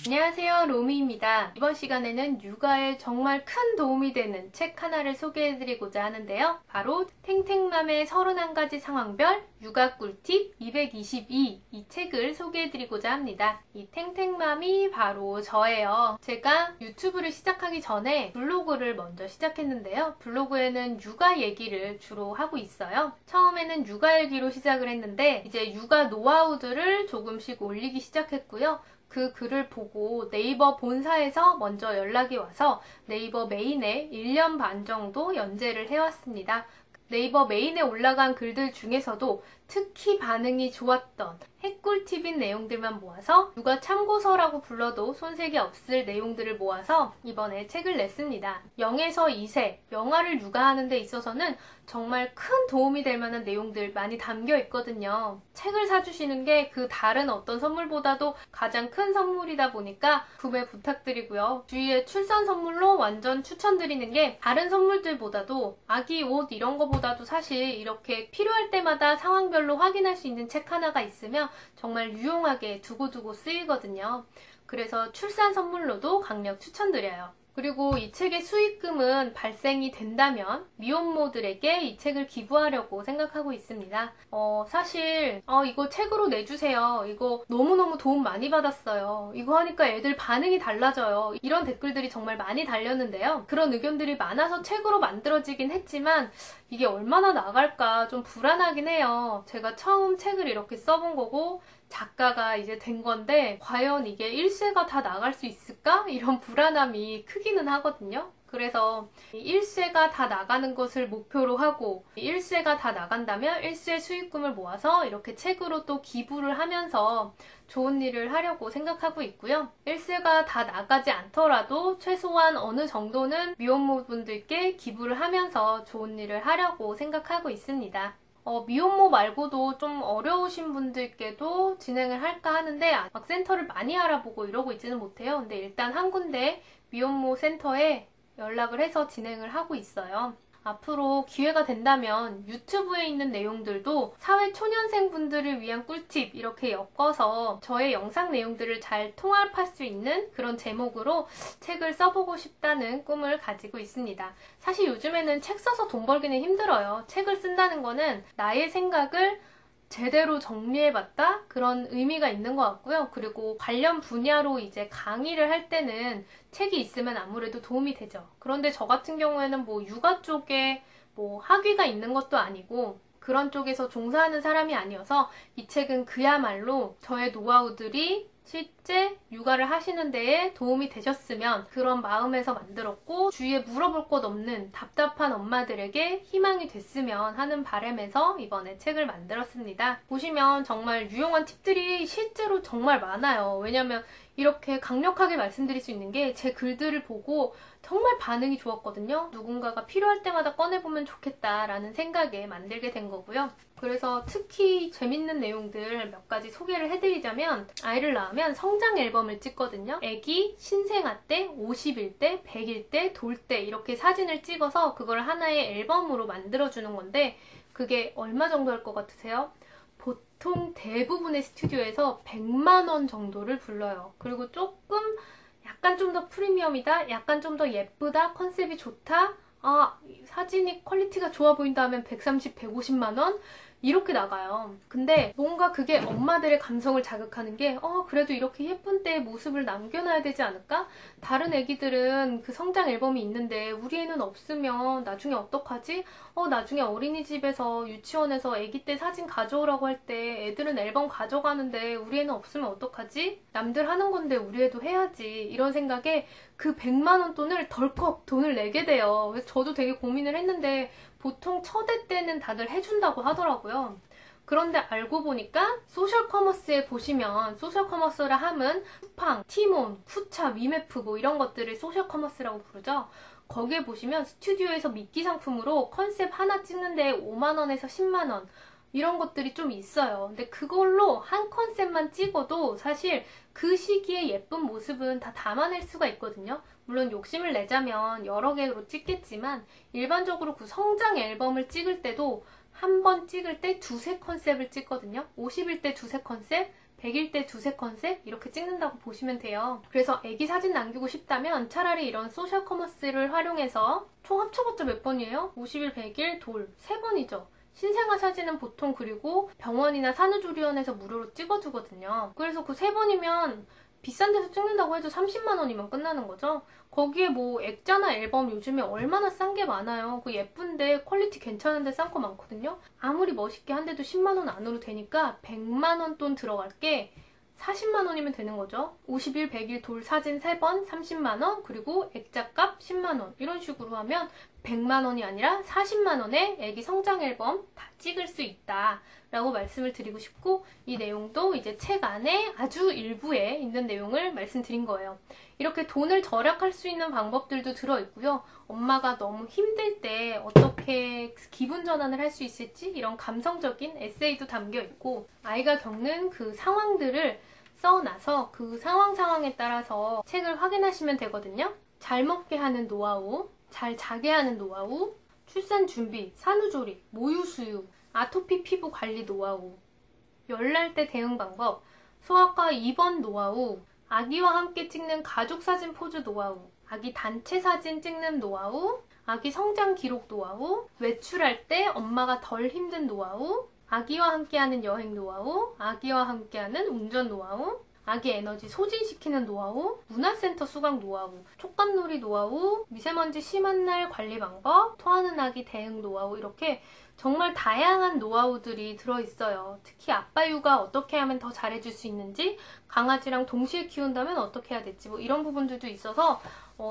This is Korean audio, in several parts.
안녕하세요, 로미입니다. 이번 시간에는 육아에 정말 큰 도움이 되는 책 하나를 소개해드리고자 하는데요. 바로 탱탱맘의 31가지 상황별 육아 꿀팁 222 이 책을 소개해드리고자 합니다. 이 탱탱맘이 바로 저예요. 제가 유튜브를 시작하기 전에 블로그를 먼저 시작했는데요. 블로그에는 육아 얘기를 주로 하고 있어요. 처음에는 육아 얘기로 시작을 했는데 이제 육아 노하우들을 조금씩 올리기 시작했고요. 그 글을 보고 네이버 본사에서 먼저 연락이 와서 네이버 메인에 1년 반 정도 연재를 해왔습니다. 네이버 메인에 올라간 글들 중에서도 특히 반응이 좋았던 핵꿀팁인 내용들만 모아서 육아 참고서라고 불러도 손색이 없을 내용들을 모아서 이번에 책을 냈습니다. 0에서 2세 영아를 육아하는 데 있어서는 정말 큰 도움이 될 만한 내용들 많이 담겨 있거든요. 책을 사주시는 게 그 다른 어떤 선물보다도 가장 큰 선물이다 보니까 구매 부탁드리고요. 주위에 출산 선물로 완전 추천드리는 게 다른 선물들보다도 아기 옷 이런 거보다도 사실 이렇게 필요할 때마다 상황별로 확인할 수 있는 책 하나가 있으면 정말 유용하게 두고두고 쓰이거든요. 그래서 출산 선물로도 강력 추천드려요. 그리고 이 책의 수익금은 발생이 된다면 미혼모들에게 이 책을 기부하려고 생각하고 있습니다. 사실 이거 책으로 내주세요. 이거 너무너무 도움 많이 받았어요. 이거 하니까 애들 반응이 달라져요. 이런 댓글들이 정말 많이 달렸는데요. 그런 의견들이 많아서 책으로 만들어지긴 했지만 이게 얼마나 나갈까 좀 불안하긴 해요. 제가 처음 책을 이렇게 써본 거고 작가가 이제 된 건데 과연 이게 1쇄가 다 나갈 수 있을까? 이런 불안함이 크기는 하거든요. 그래서 1쇄가 다 나가는 것을 목표로 하고 1쇄가 다 나간다면 1쇄 수익금을 모아서 이렇게 책으로 또 기부를 하면서 좋은 일을 하려고 생각하고 있고요. 1쇄가 다 나가지 않더라도 최소한 어느 정도는 미혼모분들께 기부를 하면서 좋은 일을 하려고 생각하고 있습니다. 미혼모 말고도 좀 어려우신 분들께도 진행을 할까 하는데 막 센터를 많이 알아보고 이러고 있지는 못해요. 근데 일단 한 군데 미혼모 센터에 연락을 해서 진행을 하고 있어요. 앞으로 기회가 된다면 유튜브에 있는 내용들도 사회초년생분들을 위한 꿀팁 이렇게 엮어서 저의 영상 내용들을 잘 통합할 수 있는 그런 제목으로 책을 써보고 싶다는 꿈을 가지고 있습니다. 사실 요즘에는 책 써서 돈 벌기는 힘들어요. 책을 쓴다는 거는 나의 생각을 제대로 정리해봤다? 그런 의미가 있는 것 같고요. 그리고 관련 분야로 이제 강의를 할 때는 책이 있으면 아무래도 도움이 되죠. 그런데 저 같은 경우에는 뭐 육아 쪽에 뭐 학위가 있는 것도 아니고 그런 쪽에서 종사하는 사람이 아니어서 이 책은 그야말로 저의 노하우들이 실제 육아를 하시는 데에 도움이 되셨으면 그런 마음에서 만들었고 주위에 물어볼 것 없는 답답한 엄마들에게 희망이 됐으면 하는 바람에서 이번에 책을 만들었습니다. 보시면 정말 유용한 팁들이 실제로 정말 많아요. 왜냐면 이렇게 강력하게 말씀드릴 수 있는 게 제 글들을 보고 정말 반응이 좋았거든요. 누군가가 필요할 때마다 꺼내보면 좋겠다라는 생각에 만들게 된 거고요. 그래서 특히 재밌는 내용들 몇 가지 소개를 해드리자면 아이를 낳으면 성장 앨범을 찍거든요. 아기 신생아 때, 50일 때, 100일 때, 돌 때 이렇게 사진을 찍어서 그걸 하나의 앨범으로 만들어주는 건데 그게 얼마 정도 할 것 같으세요? 보통 대부분의 스튜디오에서 100만 원 정도를 불러요. 그리고 조금 약간 좀 더 프리미엄이다? 약간 좀 더 예쁘다? 컨셉이 좋다? 사진이 퀄리티가 좋아 보인다 하면 130, 150만 원? 이렇게 나가요. 근데 뭔가 그게 엄마들의 감성을 자극하는 게 그래도 이렇게 예쁜 때의 모습을 남겨놔야 되지 않을까? 다른 애기들은 그 성장 앨범이 있는데 우리 애는 없으면 나중에 어떡하지? 나중에 어린이집에서 유치원에서 애기 때 사진 가져오라고 할 때 애들은 앨범 가져가는데 우리 애는 없으면 어떡하지? 남들 하는 건데 우리 애도 해야지. 이런 생각에 그 100만 원 돈을 덜컥 돈을 내게 돼요. 그래서 저도 되게 고민을 했는데 보통 첫 애 때는 다들 해준다고 하더라고요. 그런데 알고 보니까 소셜 커머스에 보시면 소셜 커머스라 함은 쿠팡, 티몬, 쿠차, 위메프 뭐 이런 것들을 소셜 커머스라고 부르죠. 거기에 보시면 스튜디오에서 미끼 상품으로 컨셉 하나 찍는데 5만 원에서 10만 원 이런 것들이 좀 있어요. 근데 그걸로 한 컨셉만 찍어도 사실 그 시기의 예쁜 모습은 다 담아낼 수가 있거든요. 물론 욕심을 내자면 여러 개로 찍겠지만 일반적으로 그 성장 앨범을 찍을 때도 한 번 찍을 때 두세 컨셉을 찍거든요. 50일 때 두세 컨셉, 100일 때 두세 컨셉 이렇게 찍는다고 보시면 돼요. 그래서 애기 사진 남기고 싶다면 차라리 이런 소셜 커머스를 활용해서 총 합쳐봤자 몇 번이에요? 50일, 100일, 돌 3번이죠. 신생아 사진은 보통 그리고 병원이나 산후조리원에서 무료로 찍어주거든요. 그래서 그 3번이면 비싼 데서 찍는다고 해도 30만 원이면 끝나는 거죠. 거기에 뭐 액자나 앨범 요즘에 얼마나 싼 게 많아요. 그 예쁜데 퀄리티 괜찮은데 싼 거 많거든요. 아무리 멋있게 한데도 10만 원 안으로 되니까 100만 원 돈 들어갈 게 40만 원이면 되는 거죠. 50일, 100일 돌 사진 3번 30만 원, 그리고 액자값 10만 원 이런 식으로 하면 100만 원이 아니라 40만 원에 애기 성장 앨범 다 찍을 수 있다 라고 말씀을 드리고 싶고, 이 내용도 이제 책 안에 아주 일부에 있는 내용을 말씀드린 거예요. 이렇게 돈을 절약할 수 있는 방법들도 들어있고요. 엄마가 너무 힘들 때 어떻게 기분 전환을 할 수 있을지 이런 감성적인 에세이도 담겨 있고, 아이가 겪는 그 상황들을 써놔서 그 상황에 따라서 책을 확인하시면 되거든요. 잘 먹게 하는 노하우, 잘 자게 하는 노하우, 출산 준비, 산후조리, 모유 수유, 아토피 피부 관리 노하우, 열날 때 대응 방법, 소아과 입원 노하우, 아기와 함께 찍는 가족 사진 포즈 노하우, 아기 단체 사진 찍는 노하우, 아기 성장 기록 노하우, 외출할 때 엄마가 덜 힘든 노하우, 아기와 함께하는 여행 노하우, 아기와 함께하는 운전 노하우, 아기 에너지 소진시키는 노하우, 문화센터 수강 노하우, 촉감놀이 노하우, 미세먼지 심한 날 관리 방법, 토하는 아기 대응 노하우, 이렇게 정말 다양한 노하우들이 들어있어요. 특히 아빠 육아 어떻게 하면 더 잘해줄 수 있는지, 강아지랑 동시에 키운다면 어떻게 해야 될지, 뭐 이런 부분들도 있어서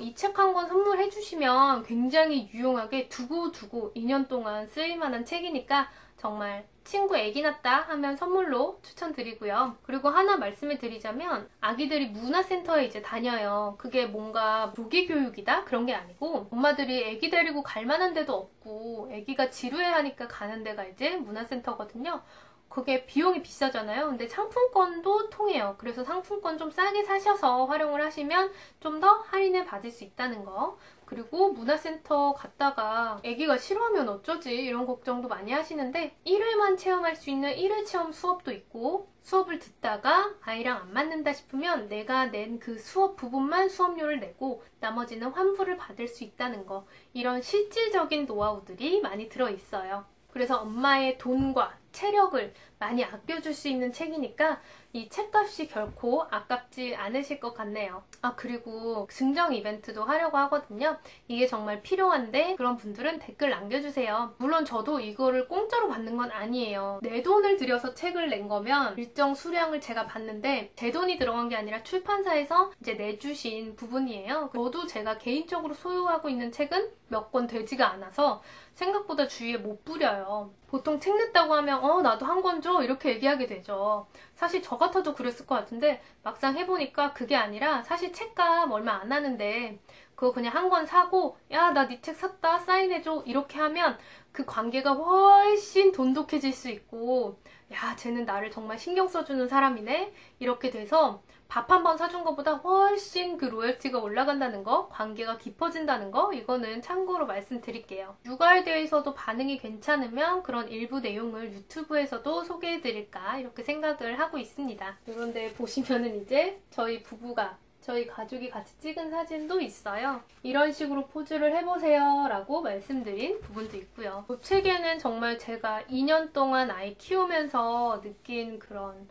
이 책 한 권 선물해 주시면 굉장히 유용하게 두고두고 2년 동안 쓰일만한 책이니까 정말 친구 애기 낳았다 하면 선물로 추천드리고요. 그리고 하나 말씀을 드리자면, 아기들이 문화센터에 이제 다녀요. 그게 뭔가 조기 교육이다? 그런 게 아니고, 엄마들이 애기 데리고 갈 만한 데도 없고 애기가 지루해하니까 가는 데가 이제 문화센터거든요. 그게 비용이 비싸잖아요. 근데 상품권도 통해요. 그래서 상품권 좀 싸게 사셔서 활용을 하시면 좀 더 할인을 받을 수 있다는 거. 그리고 문화센터 갔다가 애기가 싫어하면 어쩌지 이런 걱정도 많이 하시는데, 1회만 체험할 수 있는 1회 체험 수업도 있고, 수업을 듣다가 아이랑 안 맞는다 싶으면 내가 낸 그 수업 부분만 수업료를 내고 나머지는 환불을 받을 수 있다는 거. 이런 실질적인 노하우들이 많이 들어있어요. 그래서 엄마의 돈과 체력을 많이 아껴줄 수 있는 책이니까 이 책값이 결코 아깝지 않으실 것 같네요. 아, 그리고 증정 이벤트도 하려고 하거든요. 이게 정말 필요한데 그런 분들은 댓글 남겨주세요. 물론 저도 이거를 공짜로 받는 건 아니에요. 내 돈을 들여서 책을 낸 거면 일정 수량을 제가 받는데, 제 돈이 들어간 게 아니라 출판사에서 이제 내주신 부분이에요. 저도 제가 개인적으로 소유하고 있는 책은 몇 권 되지가 않아서 생각보다 주위에 못 뿌려요. 보통 책 냈다고 하면 나도 한 권 줘 이렇게 얘기하게 되죠. 사실 저 같아도 그랬을 것 같은데 막상 해보니까 그게 아니라, 사실 책값 얼마 안 하는데 그거 그냥 한 권 사고 야, 나 네 책 샀다 사인해줘 이렇게 하면 그 관계가 훨씬 돈독해질 수 있고, 야, 쟤는 나를 정말 신경 써주는 사람이네 이렇게 돼서 밥 한 번 사준 것보다 훨씬 그 로열티가 올라간다는 거, 관계가 깊어진다는 거, 이거는 참고로 말씀드릴게요. 육아에 대해서도 반응이 괜찮으면 그런 일부 내용을 유튜브에서도 소개해드릴까 이렇게 생각을 하고 있습니다. 그런데 보시면은 이제 저희 가족이 같이 찍은 사진도 있어요. 이런 식으로 포즈를 해보세요 라고 말씀드린 부분도 있고요. 이 책에는 정말 제가 2년 동안 아이 키우면서 느낀 그런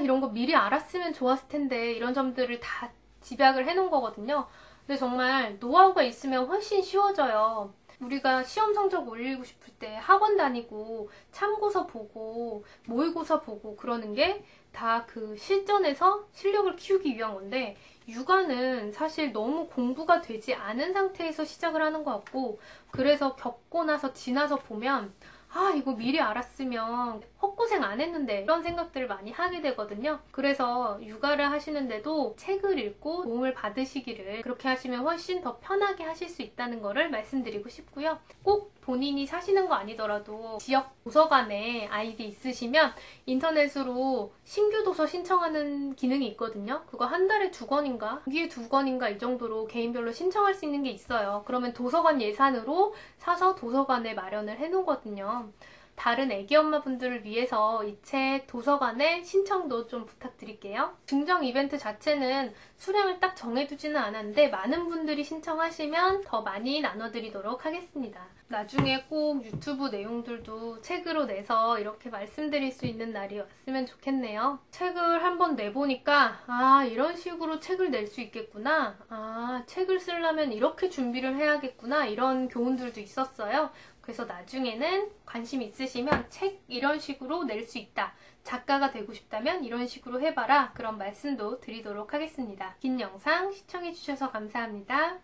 이런 거 미리 알았으면 좋았을 텐데 이런 점들을 다 집약을 해놓은 거거든요. 근데 정말 노하우가 있으면 훨씬 쉬워져요. 우리가 시험 성적 올리고 싶을 때 학원 다니고 참고서 보고 모의고사 보고 그러는 게 다 그 실전에서 실력을 키우기 위한 건데, 육아는 사실 너무 공부가 되지 않은 상태에서 시작을 하는 것 같고, 그래서 겪고 나서 지나서 보면 이거 미리 알았으면 헛고생 안 했는데 이런 생각들을 많이 하게 되거든요. 그래서 육아를 하시는데도 책을 읽고 도움을 받으시기를, 그렇게 하시면 훨씬 더 편하게 하실 수 있다는 거를 말씀드리고 싶고요. 꼭 본인이 사시는 거 아니더라도 지역 도서관에 아이디 있으시면 인터넷으로 신규 도서 신청하는 기능이 있거든요. 그거 한 달에 2권인가? 주기에 2권인가 이 정도로 개인별로 신청할 수 있는 게 있어요. 그러면 도서관 예산으로 사서 도서관에 마련을 해놓거든요. 다른 애기 엄마분들을 위해서 이 책 도서관에 신청도 좀 부탁드릴게요. 증정 이벤트 자체는 수량을 딱 정해두지는 않았는데 많은 분들이 신청하시면 더 많이 나눠드리도록 하겠습니다. 나중에 꼭 유튜브 내용들도 책으로 내서 이렇게 말씀드릴 수 있는 날이 왔으면 좋겠네요. 책을 한번 내보니까 이런 식으로 책을 낼 수 있겠구나, 책을 쓰려면 이렇게 준비를 해야겠구나, 이런 교훈들도 있었어요. 그래서 나중에는 관심 있으시면 책 이런 식으로 낼 수 있다, 작가가 되고 싶다면 이런 식으로 해봐라, 그런 말씀도 드리도록 하겠습니다. 긴 영상 시청해주셔서 감사합니다.